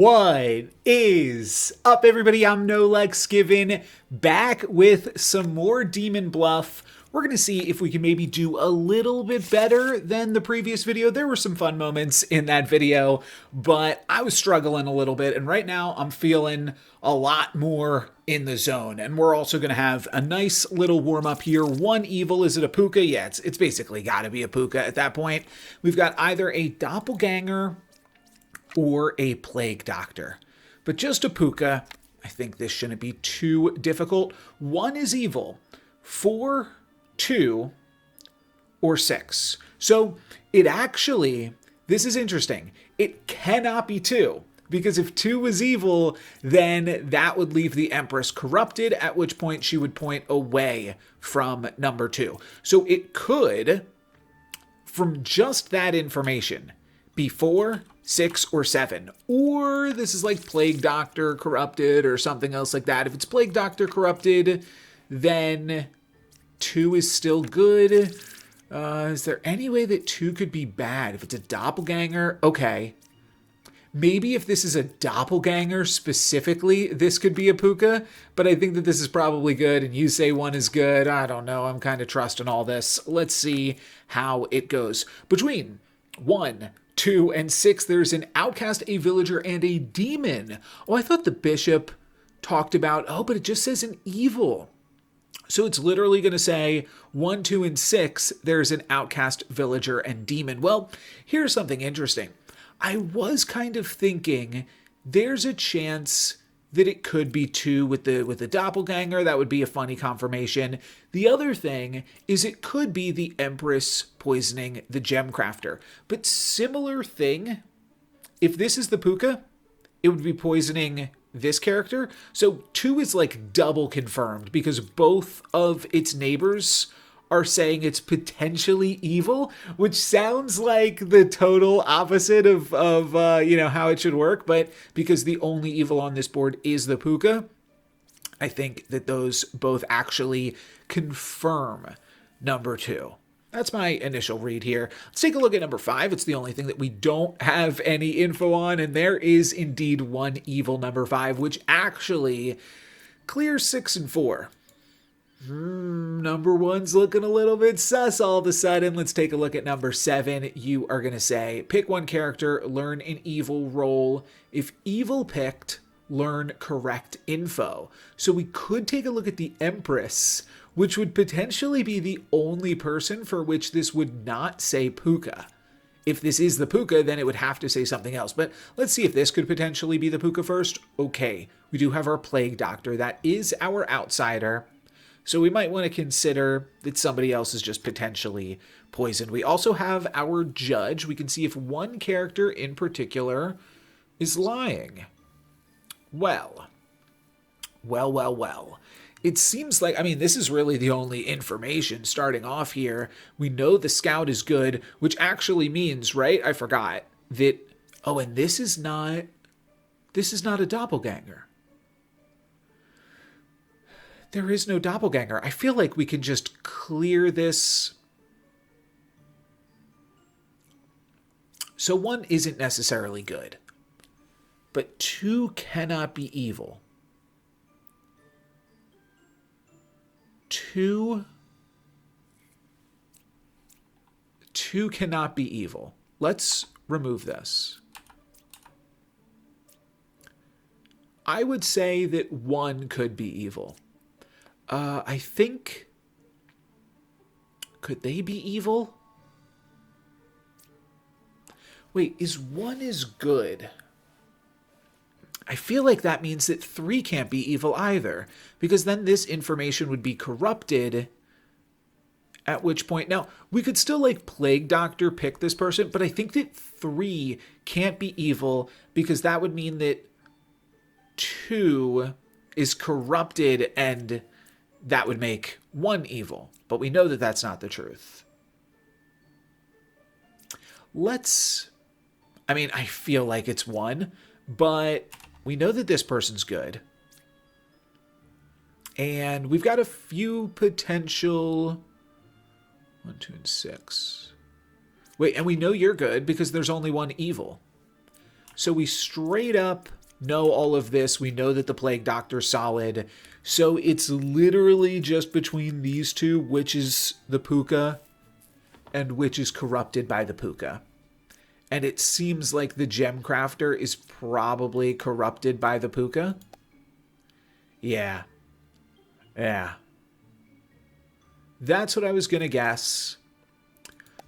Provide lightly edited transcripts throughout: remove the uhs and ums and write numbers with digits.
What is up, everybody? I'm No Lex Given, back with some more Demon Bluff. We're going to see if we can maybe do a little bit better than the previous video. There were some fun moments in that video, but I was struggling a little bit, and right now I'm feeling a lot more in the zone. And we're also going to have a nice little warm-up here. One evil. Is it a puka? Yeah, it's basically got to be a puka at that point. We've got either a doppelganger or a plague doctor. But just a puka. I think this shouldn't be too difficult. One is evil. 4, 2, or 6. So it actually, this is interesting. It cannot be 2. Because if 2 was evil, then that would leave the Empress corrupted, at which point she would point away from number 2. So it could, from just that information, be 4, 6, or 7. Or this is like Plague Doctor corrupted or something else like that. If it's Plague Doctor corrupted, then 2 is still good. Is there any way that 2 could be bad? If it's a doppelganger, okay. Maybe if this is a doppelganger specifically, this could be a puka, but I think that this is probably good, and you say 1 is good. I don't know. I'm kind of trusting all this. Let's see how it goes. Between 1, 2, and 6, there's an outcast, a villager, and a demon. Oh, I thought the bishop talked about, but it just says an evil. So it's literally going to say 1, 2, and 6, there's an outcast, villager, and demon. Well, here's something interesting. I was kind of thinking there's a chance that it could be 2 with the doppelganger. That would be a funny confirmation. The other thing is it could be the Empress poisoning the gem crafter. But similar thing, if this is the puka, it would be poisoning this character. So 2 is like double confirmed because both of its neighbors are saying it's potentially evil, which sounds like the total opposite of how it should work. But because the only evil on this board is the puka, I think that those both actually confirm number 2. That's my initial read here. Let's take a look at number 5. It's the only thing that we don't have any info on, and there is indeed one evil number 5, which actually clears 6 and 4. Number 1's looking a little bit sus all of a sudden. Let's take a look at number 7. You are going to say, pick one character, learn an evil role. If evil picked, learn correct info. So we could take a look at the Empress, which would potentially be the only person for which this would not say puka. If this is the puka, then it would have to say something else. But let's see if this could potentially be the puka first. Okay, we do have our plague doctor. That is our outsider. So we might want to consider that somebody else is just potentially poisoned. We also have our judge. We can see if one character in particular is lying. Well. It seems like, this is really the only information starting off here. We know the scout is good, which actually means, right? I forgot that, and this is not a doppelganger. There is no doppelganger. I feel like we can just clear this. So 1 isn't necessarily good, but 2 cannot be evil. 2 cannot be evil. Let's remove this. I would say that 1 could be evil. I think, could they be evil? Wait, is 1 is good? I feel like that means that 3 can't be evil either, because then this information would be corrupted, at which point, now, we could still like Plague Doctor pick this person, but I think that 3 can't be evil, because that would mean that 2 is corrupted, and that would make 1 evil. But we know that that's not the truth. I feel like it's 1, but we know that this person's good. And we've got a few potential 1, 2, and 6. Wait, and we know you're good because there's only 1 evil. So we straight up know all of this. We know that the Plague Doctor's solid. So it's literally just between these two, which is the Puka and which is corrupted by the Puka. And it seems like the Gem Crafter is probably corrupted by the Puka. Yeah. Yeah. That's what I was going to guess.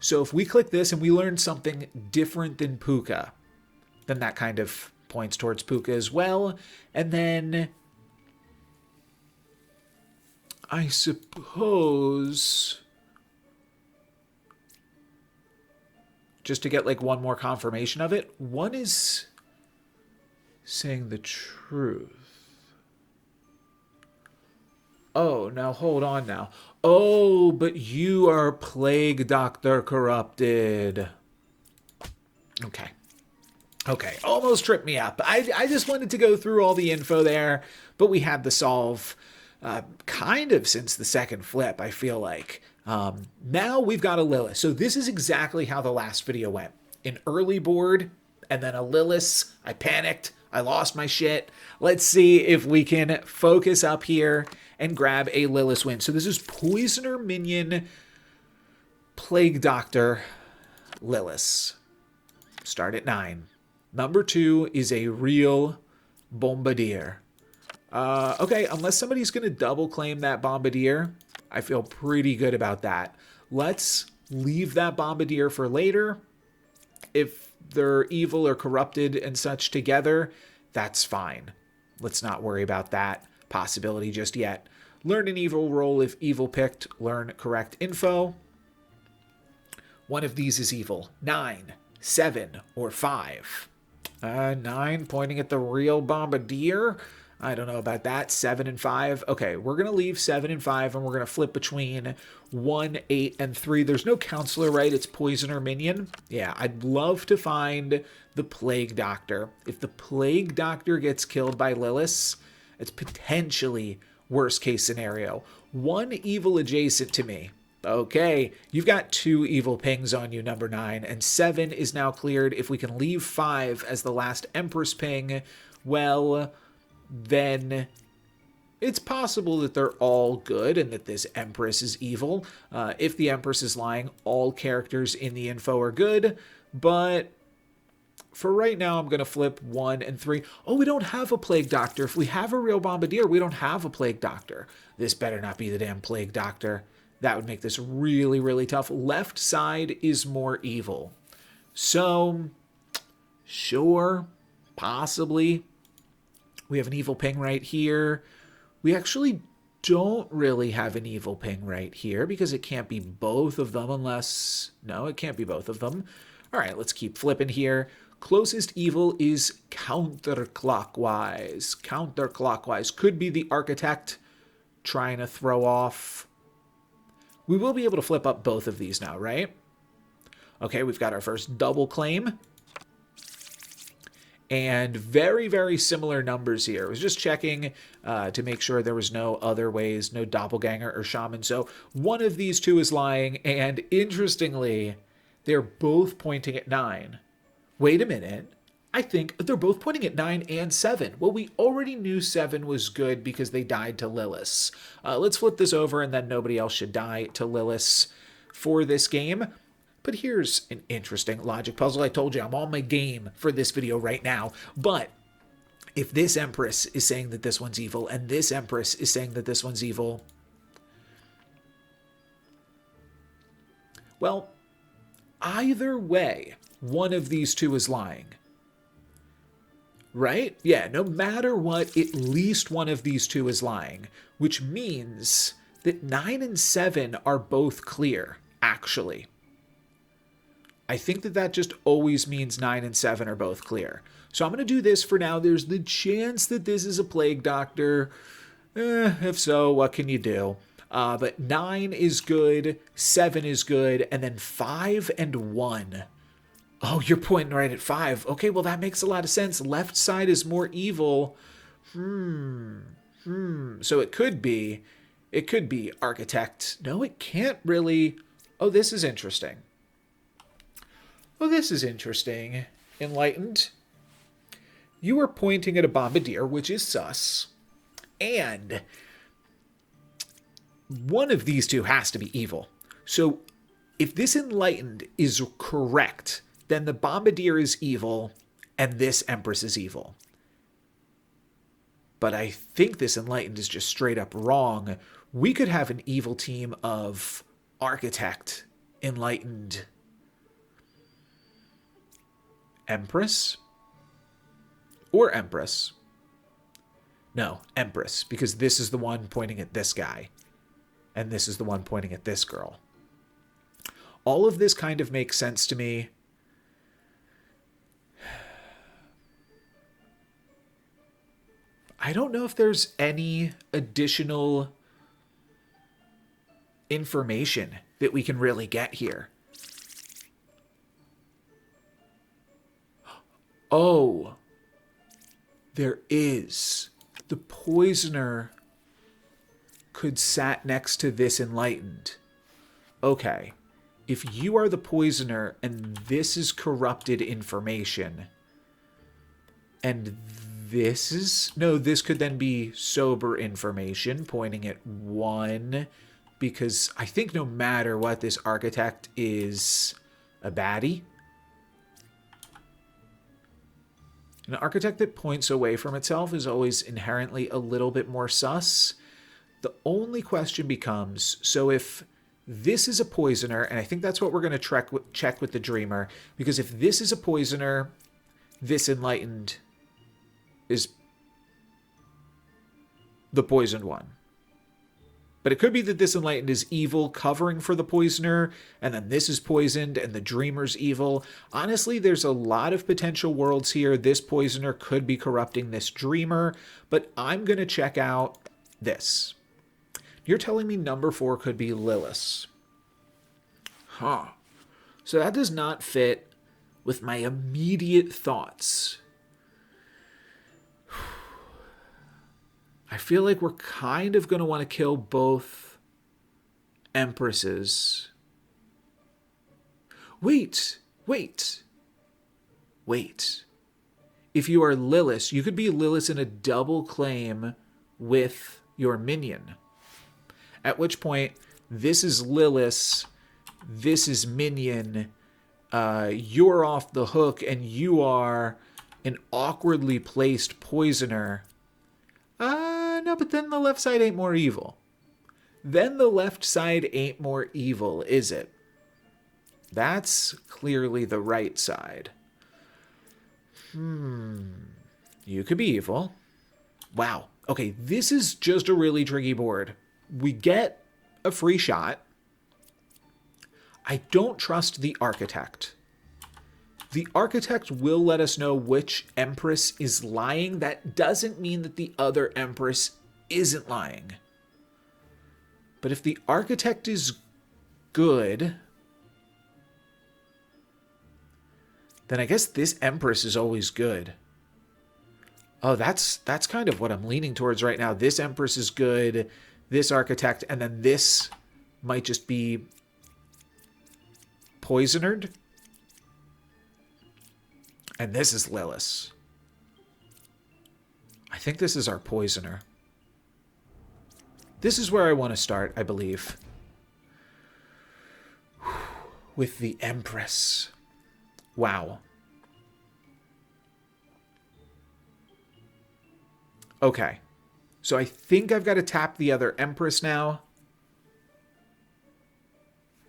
So if we click this and we learn something different than Puka, then that kind of points towards Puka as well. And then I suppose, just to get like one more confirmation of it, one is saying the truth. Oh, now hold on now. Oh, but you are Plague Doctor corrupted. Okay. Okay, almost tripped me up. I just wanted to go through all the info there, but we had the solve kind of since the second flip, I feel like. Now we've got a Lilis. So this is exactly how the last video went. An early board, and then a Lilis. I panicked. I lost my shit. Let's see if we can focus up here and grab a Lilis win. So this is Poisoner Minion, Plague Doctor, Lilis. Start at 9. Number 2 is a real Bombardier. Okay, unless somebody's going to double claim that Bombardier, I feel pretty good about that. Let's leave that Bombardier for later. If they're evil or corrupted and such together, that's fine. Let's not worry about that possibility just yet. Learn an evil roll if evil picked. Learn correct info. One of these is evil. 9, 7, or 5. 9 pointing at the real Bombardier. I don't know about that. 7 and 5. Okay, we're going to leave 7 and 5, and we're going to flip between 1, 8, and 3. There's no counselor, right? It's Poisoner Minion. Yeah, I'd love to find the Plague Doctor. If the Plague Doctor gets killed by Lilis, it's potentially worst case scenario. 1 evil adjacent to me. Okay, you've got 2 evil pings on you, number 9, and 7 is now cleared. If we can leave 5 as the last Empress ping, well, then it's possible that they're all good and that this Empress is evil. If the Empress is lying, all characters in the info are good, but for right now, I'm going to flip 1 and 3. Oh, we don't have a Plague Doctor. If we have a real Bombardier, we don't have a Plague Doctor. This better not be the damn Plague Doctor. That would make this really, really tough. Left side is more evil. So, sure, possibly. We have an evil ping right here. We actually don't really have an evil ping right here because it can't be both of them unless... No, it can't be both of them. All right, let's keep flipping here. Closest evil is counterclockwise. Counterclockwise. Could be the Architect trying to throw off... We will be able to flip up both of these now, right? Okay, we've got our first double claim. And very, very similar numbers here. I was just checking to make sure there was no other ways, no doppelganger or shaman. So one of these two is lying, and interestingly, they're both pointing at 9. Wait a minute. I think they're both pointing at 9 and 7. Well, we already knew 7 was good because they died to Lilis. Let's flip this over, and then nobody else should die to Lilis for this game. But here's an interesting logic puzzle. I told you I'm on my game for this video right now. But if this Empress is saying that this one's evil, and this Empress is saying that this one's evil, well, either way, one of these two is lying. Right? Yeah, no matter what, at least one of these two is lying, which means that 9 and 7 are both clear, actually. I think that that just always means 9 and 7 are both clear. So I'm going to do this for now. There's the chance that this is a Plague Doctor. If so, what can you do? But 9 is good, 7 is good, and then 5 and 1. Oh, you're pointing right at 5. Okay, well, that makes a lot of sense. Left side is more evil. So it could be Architect. No, it can't really. Oh, this is interesting. Oh, this is interesting. Enlightened. you are pointing at a bombardier, which is sus, and one of these two has to be evil. So if this enlightened is correct, then the bombardier is evil and this empress is evil. But I think this enlightened is just straight up wrong. We could have an evil team of architect, enlightened, empress, or empress. No, empress, because this is the one pointing at this guy, and this is the one pointing at this girl. All of this kind of makes sense to me. I don't know if there's any additional information that we can really get here. Oh, there is. The poisoner could sat next to this enlightened. Okay, if you are the poisoner and this is corrupted information, and this is... No, this could then be sober information, pointing at one, because I think no matter what, this architect is a baddie. An architect that points away from itself is always inherently a little bit more sus. The only question becomes, so if this is a poisoner, and I think that's what we're going to check with the dreamer, because if this is a poisoner, this enlightened is the poisoned one. But it could be that this enlightened is evil, covering for the poisoner, and then this is poisoned, and the dreamer's evil. Honestly, there's a lot of potential worlds here. This poisoner could be corrupting this dreamer, but I'm going to check out this. You're telling me number 4 could be Lilis. Huh. So that does not fit with my immediate thoughts. I feel like we're kind of going to want to kill both empresses. Wait. If you are Lilis, you could be Lilis in a double claim with your minion. At which point, this is Lilis, this is minion, you're off the hook, and you are an awkwardly placed poisoner. No, but then the left side ain't more evil. Then the left side ain't more evil, is it? That's clearly the right side. You could be evil. Wow. Okay, this is just a really tricky board. We get a free shot. I don't trust the architect. The architect will let us know which empress is lying. That doesn't mean that the other empress isn't lying. But if the architect is good, then I guess this empress is always good. Oh, that's kind of what I'm leaning towards right now. This empress is good, this architect, and then this might just be poisonered. And this is Lilis. I think this is our poisoner. This is where I want to start, I believe. With the Empress. Wow. Okay. So I think I've got to tap the other Empress now.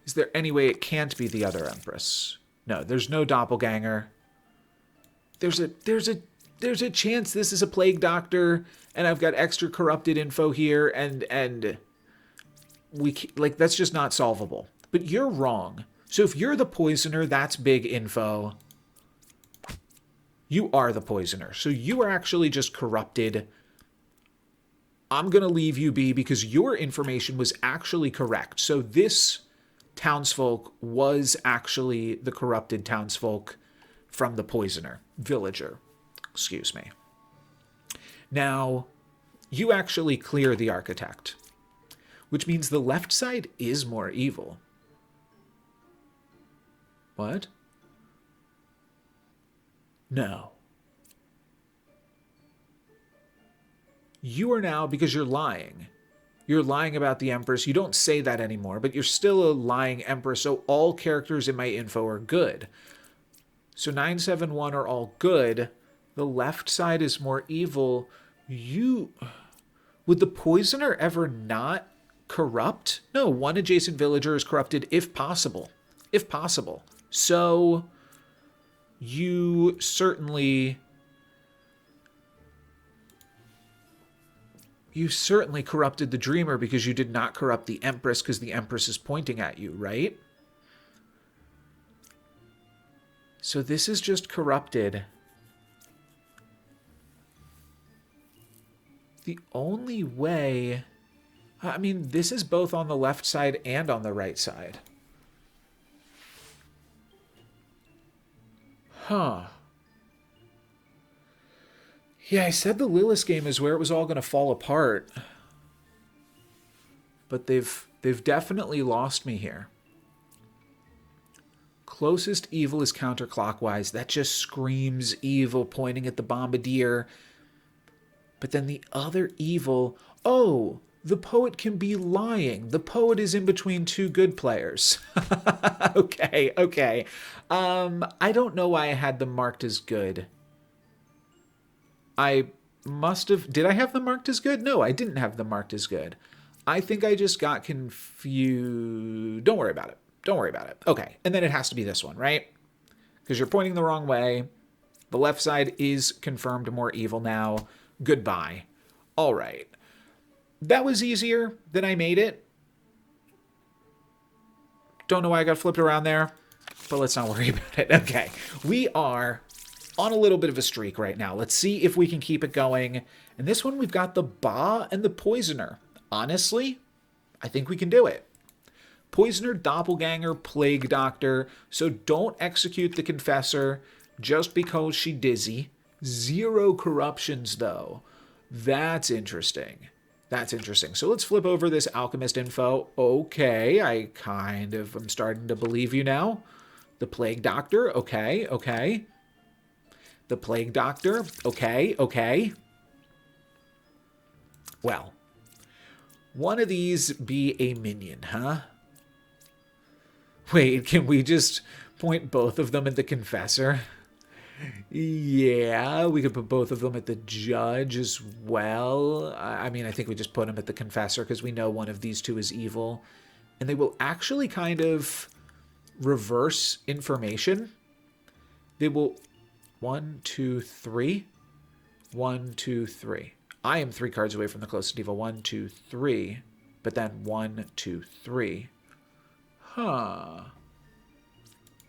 Is there any way it can't be the other Empress? No, there's no doppelganger. There's a chance this is a plague doctor, and I've got extra corrupted info here, and that's just not solvable. But you're wrong. So if you're the poisoner, that's big info. You are the poisoner. So you are actually just corrupted. I'm going to leave you be because your information was actually correct. So this townsfolk was actually the corrupted townsfolk from the poisoner. Villager. Excuse me. Now, you actually clear the architect, which means the left side is more evil. What? No. you are now, because you're lying. You're lying about the Empress. You don't say that anymore, but you're still a lying Empress, so all characters in my info are good. So 971 are all good. The left side is more evil. Would the poisoner ever not corrupt? No, one adjacent villager is corrupted if possible. If possible. So you certainly corrupted the dreamer because you did not corrupt the Empress because the Empress is pointing at you, right? So this is just corrupted. The only way... I mean, this is both on the left side and on the right side. Huh. Yeah, I said the Lilis game is where it was all going to fall apart. But they've definitely lost me here. Closest evil is counterclockwise. That just screams evil, pointing at the bombardier. But then the other evil... Oh, the poet can be lying. The poet is in between two good players. Okay. I don't know why I had them marked as good. I must have... Did I have them marked as good? No, I didn't have them marked as good. I think I just got confused. Don't worry about it. Don't worry about it. Okay, and then it has to be this one, right? Because you're pointing the wrong way. The left side is confirmed more evil now. Goodbye. All right. That was easier than I made it. Don't know why I got flipped around there, but let's not worry about it. Okay, we are on a little bit of a streak right now. Let's see if we can keep it going. And this one, we've got the Ba and the Poisoner. Honestly, I think we can do it. Poisoner, Doppelganger, Plague Doctor. So don't execute the Confessor just because she's dizzy. 0 corruptions, though. That's interesting. That's interesting. So let's flip over this alchemist info. Okay, I kind of am starting to believe you now. The Plague Doctor. Okay. The Plague Doctor. Okay. Well, one of these be a minion, huh? Wait, can we just point both of them at the Confessor? Yeah, we could put both of them at the Judge as well. I mean, I think we just put them at the Confessor because we know one of these two is evil. And they will actually kind of reverse information. They will... 1, 2, 3. 1, 2, 3. I am 3 cards away from the closest evil. 1, 2, 3. But then 1, 2, 3. Huh.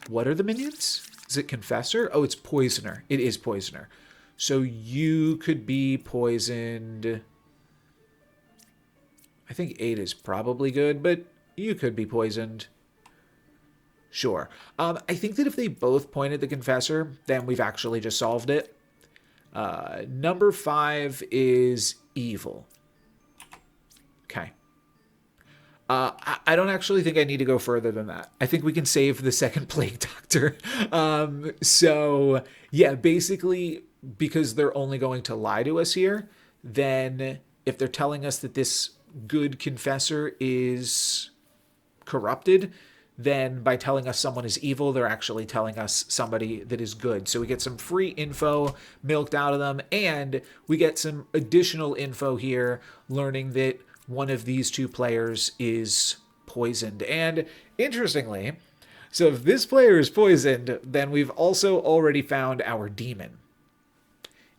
What are the minions? Is it Confessor? Oh, it's Poisoner. It is Poisoner. So you could be poisoned. I think 8 is probably good, but you could be poisoned. Sure. I think that if they both point at the Confessor, then we've actually just solved it. Number 5 is evil. Okay. I don't actually think I need to go further than that. I think we can save the second Plague Doctor. So, yeah, basically, because they're only going to lie to us here, then if they're telling us that this good Confessor is corrupted, then by telling us someone is evil, they're actually telling us somebody that is good. So we get some free info milked out of them, and we get some additional info here, learning that one of these two players is poisoned. And interestingly, so if this player is poisoned, then we've also already found our demon.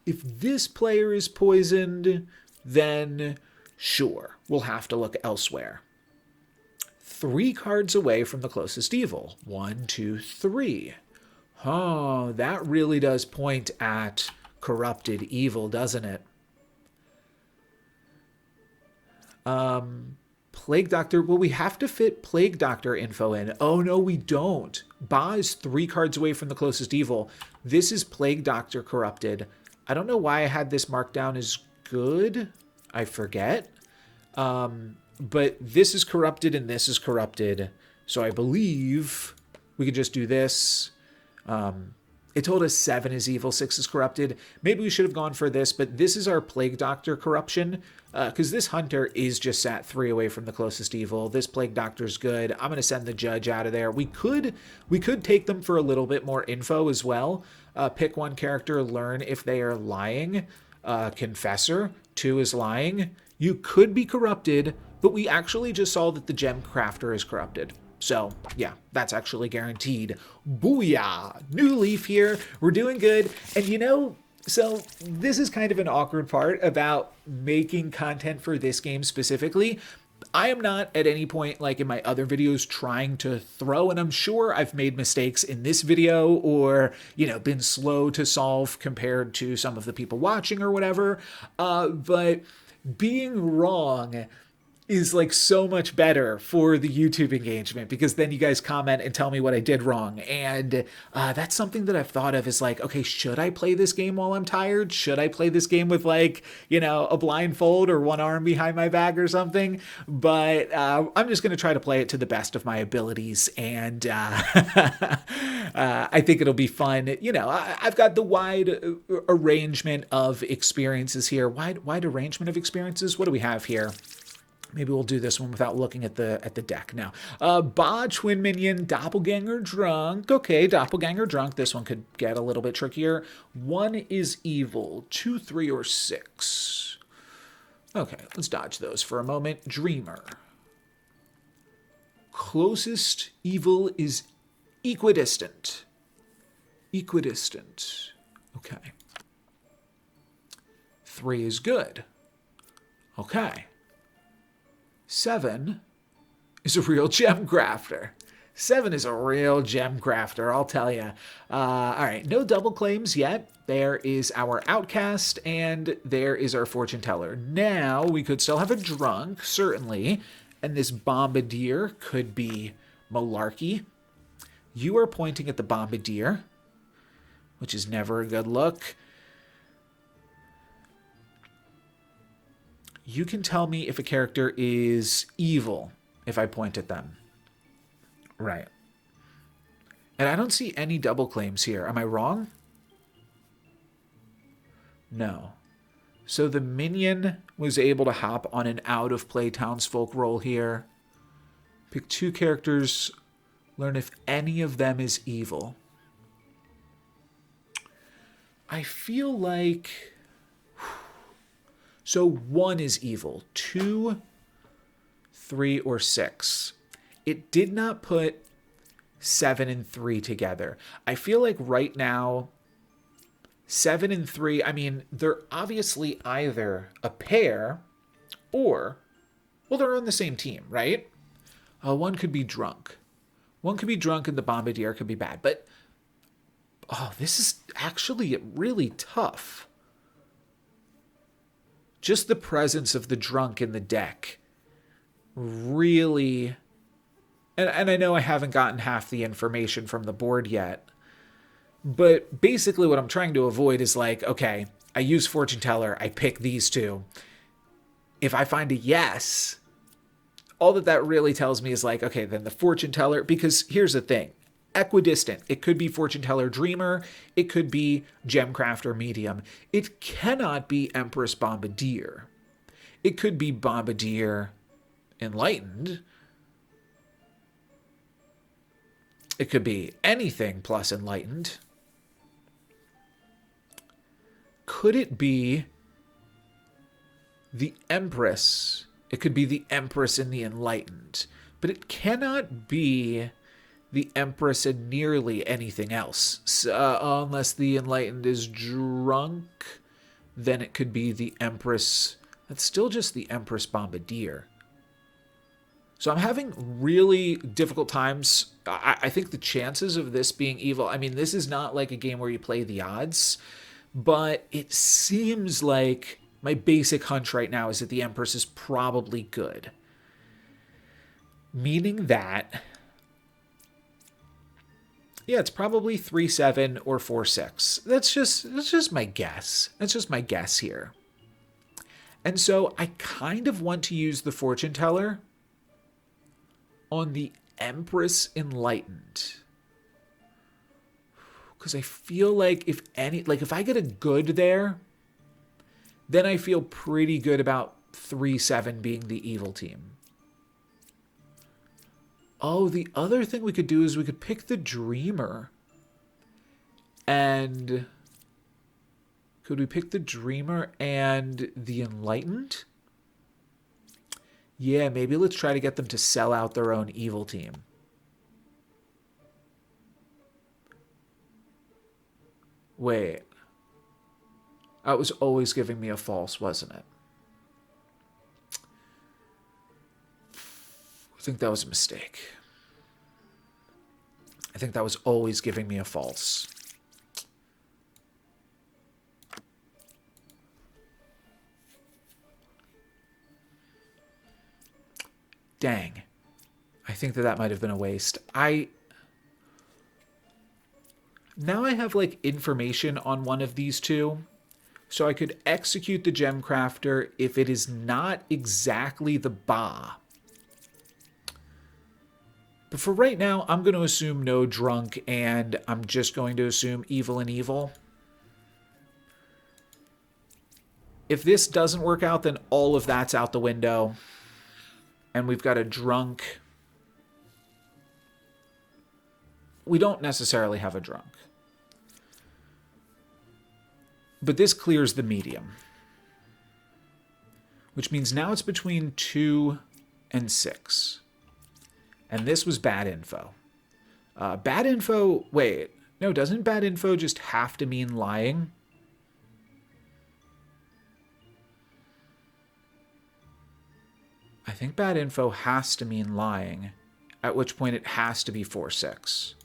If this player is poisoned, then sure, we'll have to look elsewhere. 3 cards away from the closest evil. 1, 2, 3. Oh, that really does point at corrupted evil, doesn't it? Plague Doctor. Well, we have to fit Plague Doctor info in. Oh, no, we don't. Ba is 3 cards away from the closest evil. This is Plague Doctor corrupted. I don't know why I had this marked down as good. I forget. But this is corrupted and this is corrupted. So I believe we could just do this. It told us 7 is evil, 6 is corrupted. Maybe we should have gone for this, but this is our Plague Doctor corruption, because this Hunter is just sat 3 away from the closest evil. This Plague Doctor's good. I'm going to send the Judge out of there. We could take them for a little bit more info as well. Pick one character, learn if they are lying. Confessor, 2 is lying. You could be corrupted, but we actually just saw that the Gem Crafter is corrupted. So, yeah, that's actually guaranteed. Booyah! New leaf here. We're doing good. And you know, so this is kind of an awkward part about making content for this game specifically. I am not at any point, like in my other videos, trying to throw, and I'm sure I've made mistakes in this video or, you know, been slow to solve compared to some of the people watching or whatever. But being wrong is like so much better for the YouTube engagement, because then you guys comment and tell me what I did wrong. And that's something that I've thought of is like, okay, should I play this game while I'm tired? Should I play this game with, like, you know, a blindfold or one arm behind my back or something? But I'm just going to try to play it to the best of my abilities. And I think it'll be fun. You know, I've got the wide arrangement of experiences here. Wide arrangement of experiences? What do we have here? Maybe we'll do this one without looking at the deck now. Ba, Twin Minion, Doppelganger Drunk. Okay, Doppelganger Drunk. This one could get a little bit trickier. 1 is evil. 2, 3, or 6. Okay, let's dodge those for a moment. Dreamer. Closest evil is equidistant. Equidistant. Okay. 3 is good. Okay. 7 is a real gem crafter. 7 is a real gem crafter, I'll tell you. All right, no double claims yet. There is our outcast, and there is our fortune teller. Now, we could still have a drunk, certainly, and this bombardier could be malarkey. You are pointing at the bombardier, which is never a good look. You can tell me if a character is evil if I point at them. Right. And I don't see any double claims here. Am I wrong? No. So the minion was able to hop on an out-of-play townsfolk roll here. Pick 2 characters. Learn if any of them is evil. I feel like... So 1 is evil. 2, 3, or 6. It did not put 7 and 3 together. I feel like right now, 7 and 3, I mean, they're obviously either a pair or, well, they're on the same team, right? 1 could be drunk. 1 could be drunk and the bombardier could be bad. But, oh, this is actually really tough. Just the presence of the drunk in the deck really... And I know I haven't gotten half the information from the board yet, but basically what I'm trying to avoid is like, okay, I use fortune teller, I pick these 2. If I find a yes, all that really tells me is like, okay, then the fortune teller, because here's the thing. Equidistant. It could be fortune teller dreamer. It could be gemcrafter medium. It cannot be Empress Bombardier. It could be Bombardier enlightened. It could be anything plus enlightened. Could it be the Empress? It could be the Empress and the enlightened. But it cannot be the Empress and nearly anything else. Unless the enlightened is drunk, then it could be the Empress. That's still just the Empress Bombardier. So I'm having really difficult times. I think the chances of this being evil, I mean, this is not like a game where you play the odds, but it seems like my basic hunch right now is that the Empress is probably good. Meaning that... yeah, it's probably 3-7 or 4-6. That's just my guess. That's just my guess here. And so I kind of want to use the fortune teller on the Empress Enlightened. Because I feel like if I get a good there, then I feel pretty good about 3-7 being the evil team. Oh, the other thing we could do is we could pick the Dreamer. And could we pick the Dreamer and the Enlightened? Yeah, maybe let's try to get them to sell out their own evil team. Wait. That was always giving me a false, wasn't it? I think that was a mistake. I think that was always giving me a false. Dang. I think that might have been a waste. Now I have, like, information on one of these two. So I could execute the gem crafter if it is not exactly the Ba. But for right now, I'm going to assume no drunk, and I'm just going to assume evil and evil. If this doesn't work out, then all of that's out the window. And we've got a drunk. We don't necessarily have a drunk. But this clears the medium. Which means now it's between 2 and 6. And this was bad info. Bad info... Wait. No, doesn't bad info just have to mean lying? I think bad info has to mean lying. At which point it has to be 4-6.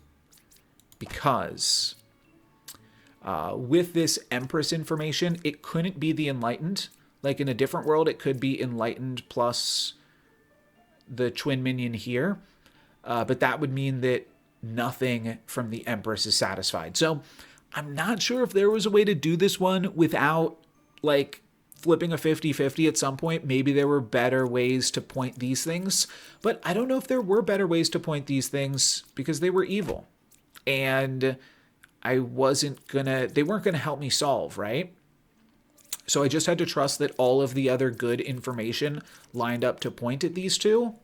Because... with this Empress information, it couldn't be the Enlightened. Like in a different world, it could be Enlightened plus the twin minion here. But that would mean that nothing from the Empress is satisfied. So I'm not sure if there was a way to do this one without, like, flipping a 50-50 at some point. Maybe there were better ways to point these things. But I don't know if there were better ways to point these things because they were evil. And... they weren't going to help me solve, right? So I just had to trust that all of the other good information lined up to point at these two.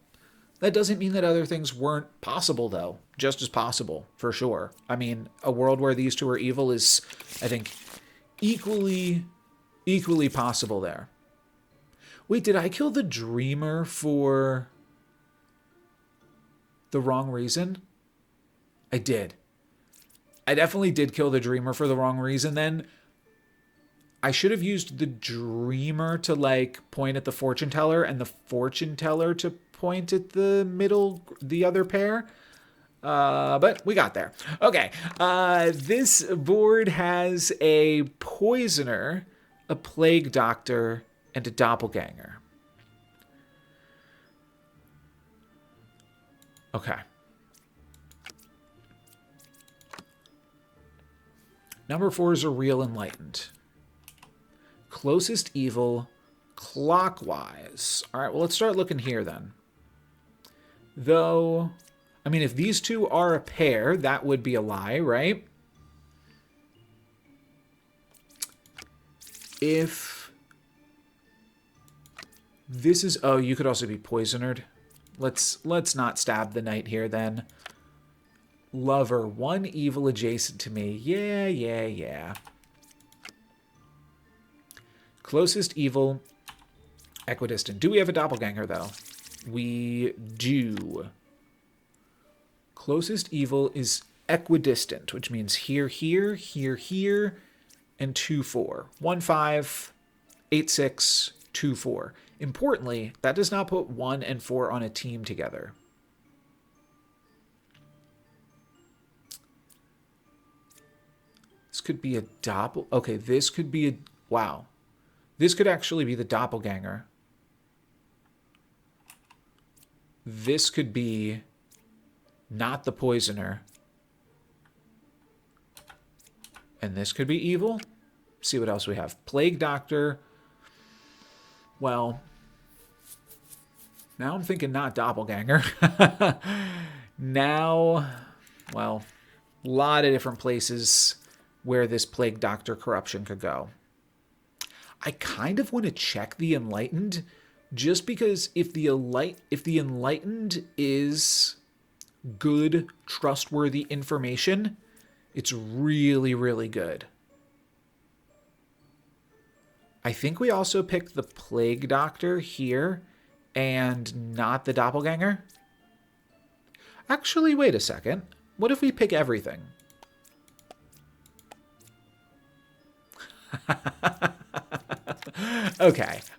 That doesn't mean that other things weren't possible, though. Just as possible, for sure. I mean, a world where these two are evil is, I think, equally possible there. Wait, did I kill the Dreamer for the wrong reason? I did. I definitely did kill the Dreamer for the wrong reason then. I should have used the Dreamer to, like, point at the Fortune Teller and the Fortune Teller to point at the other pair. But we got there. Okay. This board has a Poisoner, a Plague Doctor, and a Doppelganger. Okay. Number 4 is a real Enlightened. Closest evil, clockwise. All right, well, let's start looking here then. Though, I mean, if these two are a pair, that would be a lie, right? If this is... Oh, you could also be poisonered. Let's not stab the knight here then. Lover, one evil adjacent to me. Yeah. Closest evil, equidistant. Do we have a doppelganger, though? We do. Closest evil is equidistant, which means here, and 2-4. 1-5, 8-6, 2-4. Importantly, that does not put 1 and 4 on a team together. This could be a doppel... Okay, this could be a... Wow. This could actually be the doppelganger. This could be not the poisoner. And this could be evil. See what else we have. Plague Doctor. Well, now I'm thinking not doppelganger. Now, well, A lot of different places where this plague doctor corruption could go. I kind of want to check the enlightened, just because if the enlightened is good, trustworthy information, it's really, really good. I think we also picked the plague doctor here and not the doppelganger. Actually, wait a second. What if we pick everything?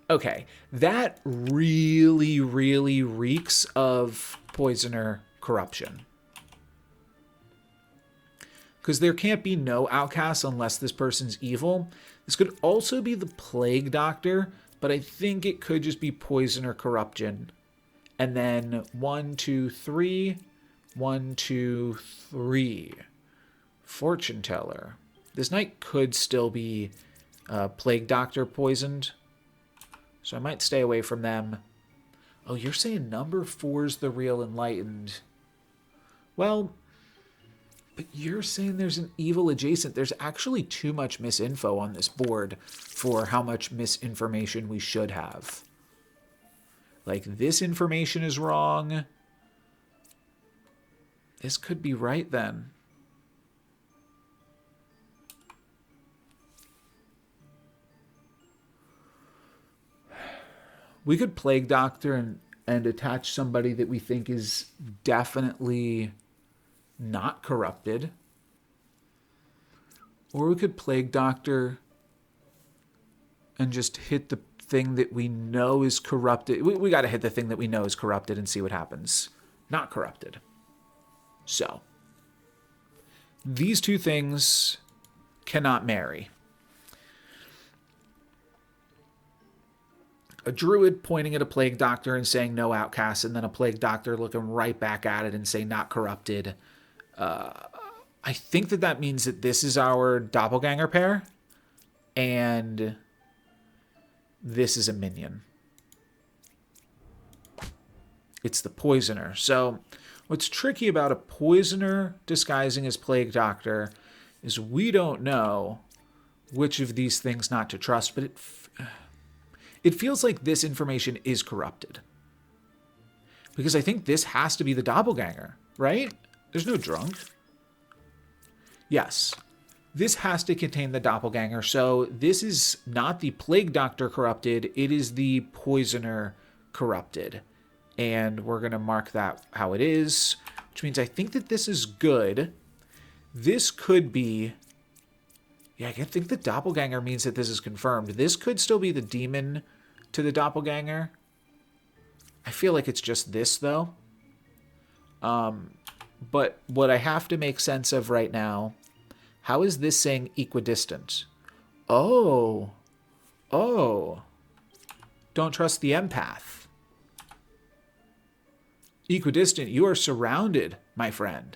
Okay. That really, really reeks of poisoner corruption. Because there can't be no outcasts unless this person's evil. This could also be the plague doctor, but I think it could just be poisoner corruption. And then 1, 2, 3. 1, 2, 3. Fortune teller. This knight could still be plague doctor poisoned. So I might stay away from them. Oh, you're saying number 4's the real enlightened. Well, but you're saying there's an evil adjacent. There's actually too much misinfo on this board for how much misinformation we should have. Like, this information is wrong. This could be right then. We could plague doctor and attach somebody that we think is definitely not corrupted. Or we could plague doctor and just hit the thing that we know is corrupted. We got to hit the thing that we know is corrupted and see what happens. Not corrupted. So, these two things cannot marry. A druid pointing at a plague doctor and saying no outcast, and then a plague doctor looking right back at it and saying not corrupted. I think that means that this is our doppelganger pair, and this is a minion. It's the poisoner. So what's tricky about a poisoner disguising as plague doctor is we don't know which of these things not to trust, but it feels like this information is corrupted. Because I think this has to be the doppelganger, right? There's no drunk. Yes. This has to contain the doppelganger. So this is not the plague doctor corrupted. It is the poisoner corrupted. And we're going to mark that how it is, which means I think that this is good. This could be... Yeah, I think the doppelganger means that this is confirmed. This could still be the demon to the doppelganger. I feel like it's just this, though. But what I have to make sense of right now, how is this saying equidistant? Oh. Don't trust the empath. Equidistant, you are surrounded, my friend.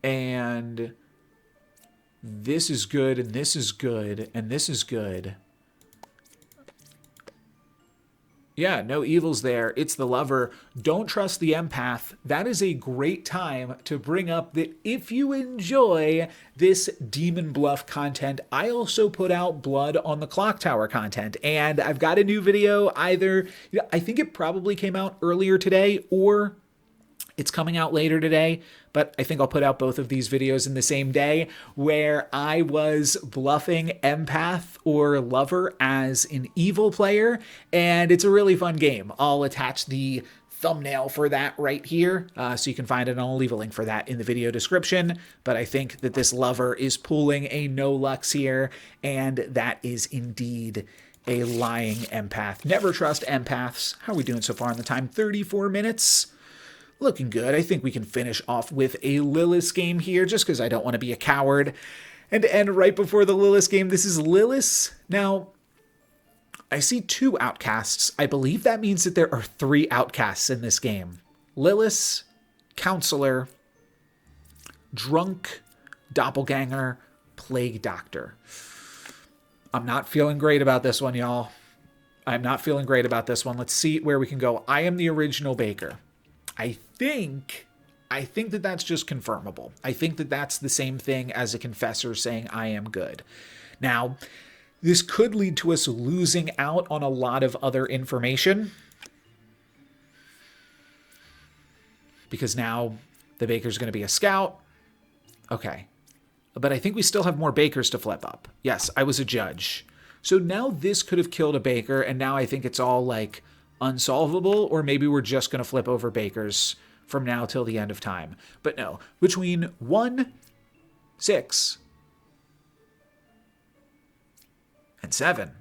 And this is good, and this is good, and this is good. Yeah, no evils there. It's the lover. Don't trust the empath. That is a great time to bring up that if you enjoy this Demon Bluff content, I also put out Blood on the Clock Tower content. And I've got a new video either, I think it probably came out earlier today, or it's coming out later today, but I think I'll put out both of these videos in the same day, where I was bluffing empath or lover as an evil player, and it's a really fun game. I'll attach the thumbnail for that right here, so you can find it, and I'll leave a link for that in the video description. But I think that this lover is pulling a no-lux here, and that is indeed a lying empath. Never trust empaths. How are we doing so far in the time? 34 minutes. Looking good. I think we can finish off with a Lilis game here, just because I don't want to be a coward. And to end right before the Lilis game, this is Lilis. Now, I see 2 outcasts. I believe that means that there are 3 outcasts in this game. Lilis, Counselor, Drunk, Doppelganger, Plague Doctor. I'm not feeling great about this one, y'all. I'm not feeling great about this one. Let's see where we can go. I am the original baker. I think I think that that's just confirmable. I think that that's the same thing as a confessor saying, I am good. Now, this could lead to us losing out on a lot of other information, because now the baker's going to be a scout. Okay. But I think we still have more bakers to flip up. Yes, I was a judge. So now this could have killed a baker, and now I think it's all like unsolvable, or maybe we're just going to flip over bakers from now till the end of time. But no, between 1, 6, and 7,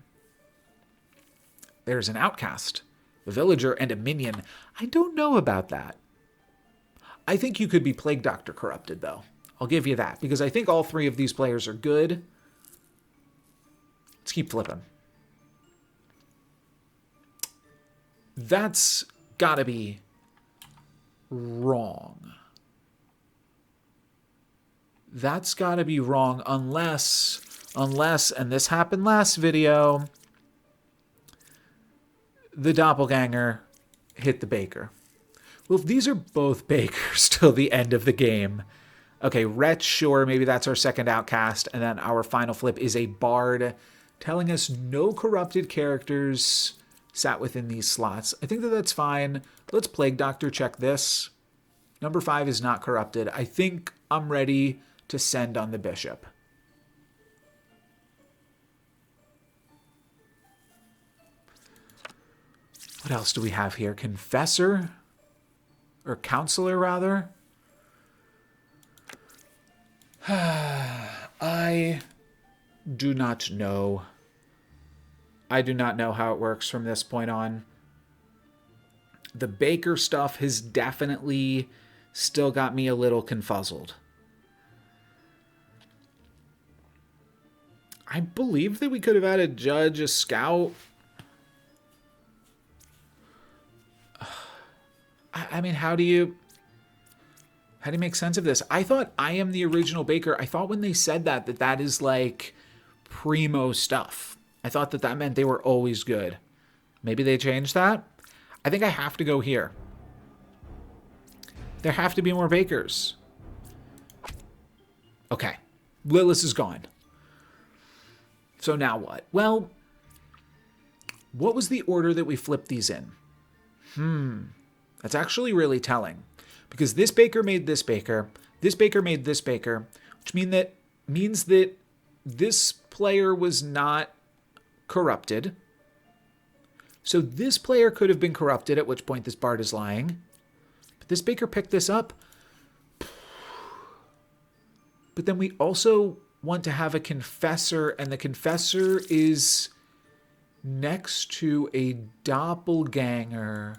there's an outcast, a villager, and a minion. I don't know about that. I think you could be Plague Doctor corrupted, though. I'll give you that, because I think all 3 of these players are good. Let's keep flipping. That's gotta be wrong. That's gotta be wrong unless, and this happened last video, the doppelganger hit the baker. Well, if these are both bakers till the end of the game, okay, Wretch, sure, maybe that's our second outcast, and then our final flip is a bard telling us no corrupted characters sat within these slots. I think that that's fine. Let's Plague Doctor check this. Number 5 is not corrupted. I think I'm ready to send on the bishop. What else do we have here? Confessor? Or counselor, rather? I do not know. I do not know how it works from this point on. The baker stuff has definitely still got me a little confuzzled. I believe that we could have had a judge, a scout. I mean, how do you make sense of this? I thought I am the original baker. I thought when they said that is like primo stuff. I thought that meant they were always good. Maybe they changed that? I think I have to go here. There have to be more bakers. Okay. Lilis is gone. So now what? Well, what was the order that we flipped these in? That's actually really telling. Because this baker made this baker made this baker, which means that this player was not corrupted. So this player could have been corrupted, at which point this bard is lying. But this baker picked this up. But then we also want to have a confessor, and the confessor is next to a doppelganger.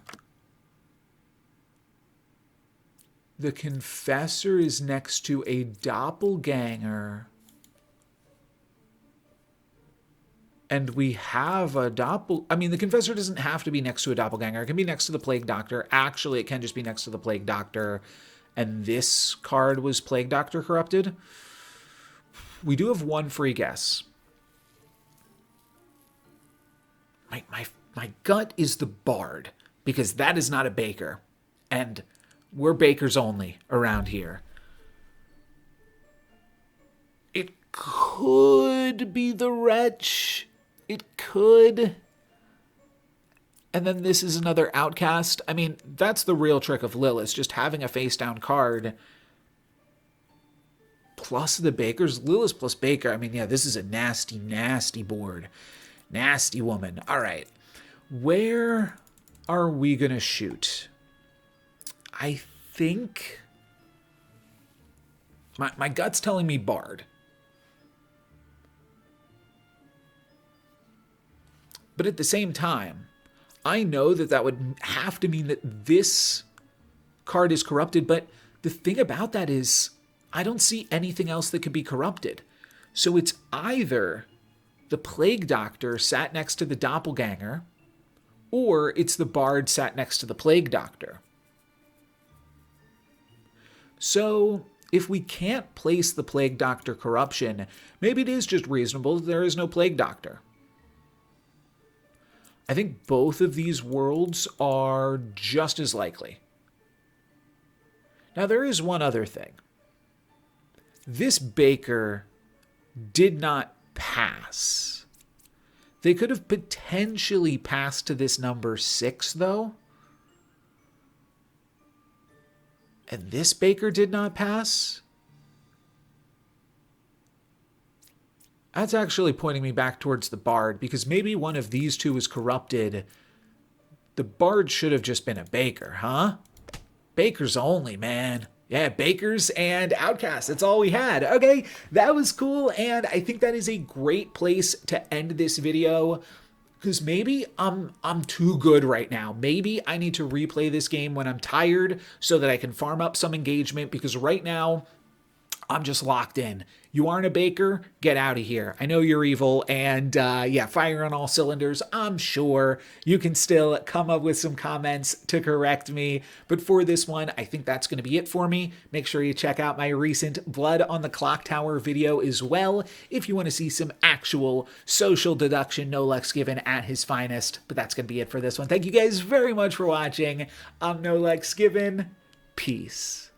The confessor is next to a doppelganger. And we have a I mean, the confessor doesn't have to be next to a doppelganger. It can be next to the Plague Doctor. Actually, it can just be next to the Plague Doctor. And this card was Plague Doctor corrupted. We do have one free guess. My gut is the bard, because that is not a baker. And we're bakers only around here. It could be the wretch. It could. And then this is another outcast. I mean, that's the real trick of Lilis, just having a face-down card plus the bakers. Lilis plus baker. I mean, yeah, this is a nasty, nasty board. Nasty woman. All right. Where are we going to shoot? I think my gut's telling me bard. But at the same time, I know that would have to mean that this card is corrupted. But the thing about that is I don't see anything else that could be corrupted. So it's either the Plague Doctor sat next to the doppelganger, or it's the bard sat next to the Plague Doctor. So if we can't place the Plague Doctor corruption, maybe it is just reasonable that there is no Plague Doctor. I think both of these worlds are just as likely. Now, there is one other thing. This baker did not pass. They could have potentially passed to this number 6, though. And this baker did not pass. That's actually pointing me back towards the bard, because maybe one of these two is corrupted. The bard should have just been a baker, huh? Bakers only, man. Yeah, bakers and outcasts. That's all we had. Okay, that was cool, and I think that is a great place to end this video, because maybe I'm too good right now. Maybe I need to replay this game when I'm tired so that I can farm up some engagement, because right now I'm just locked in. You aren't a baker? Get out of here. I know you're evil, and yeah, fire on all cylinders. I'm sure you can still come up with some comments to correct me, but for this one, I think that's going to be it for me. Make sure you check out my recent Blood on the Clock Tower video as well if you want to see some actual social deduction, no Lex given at his finest, but that's going to be it for this one. Thank you guys very much for watching. I'm no Lex given. Peace.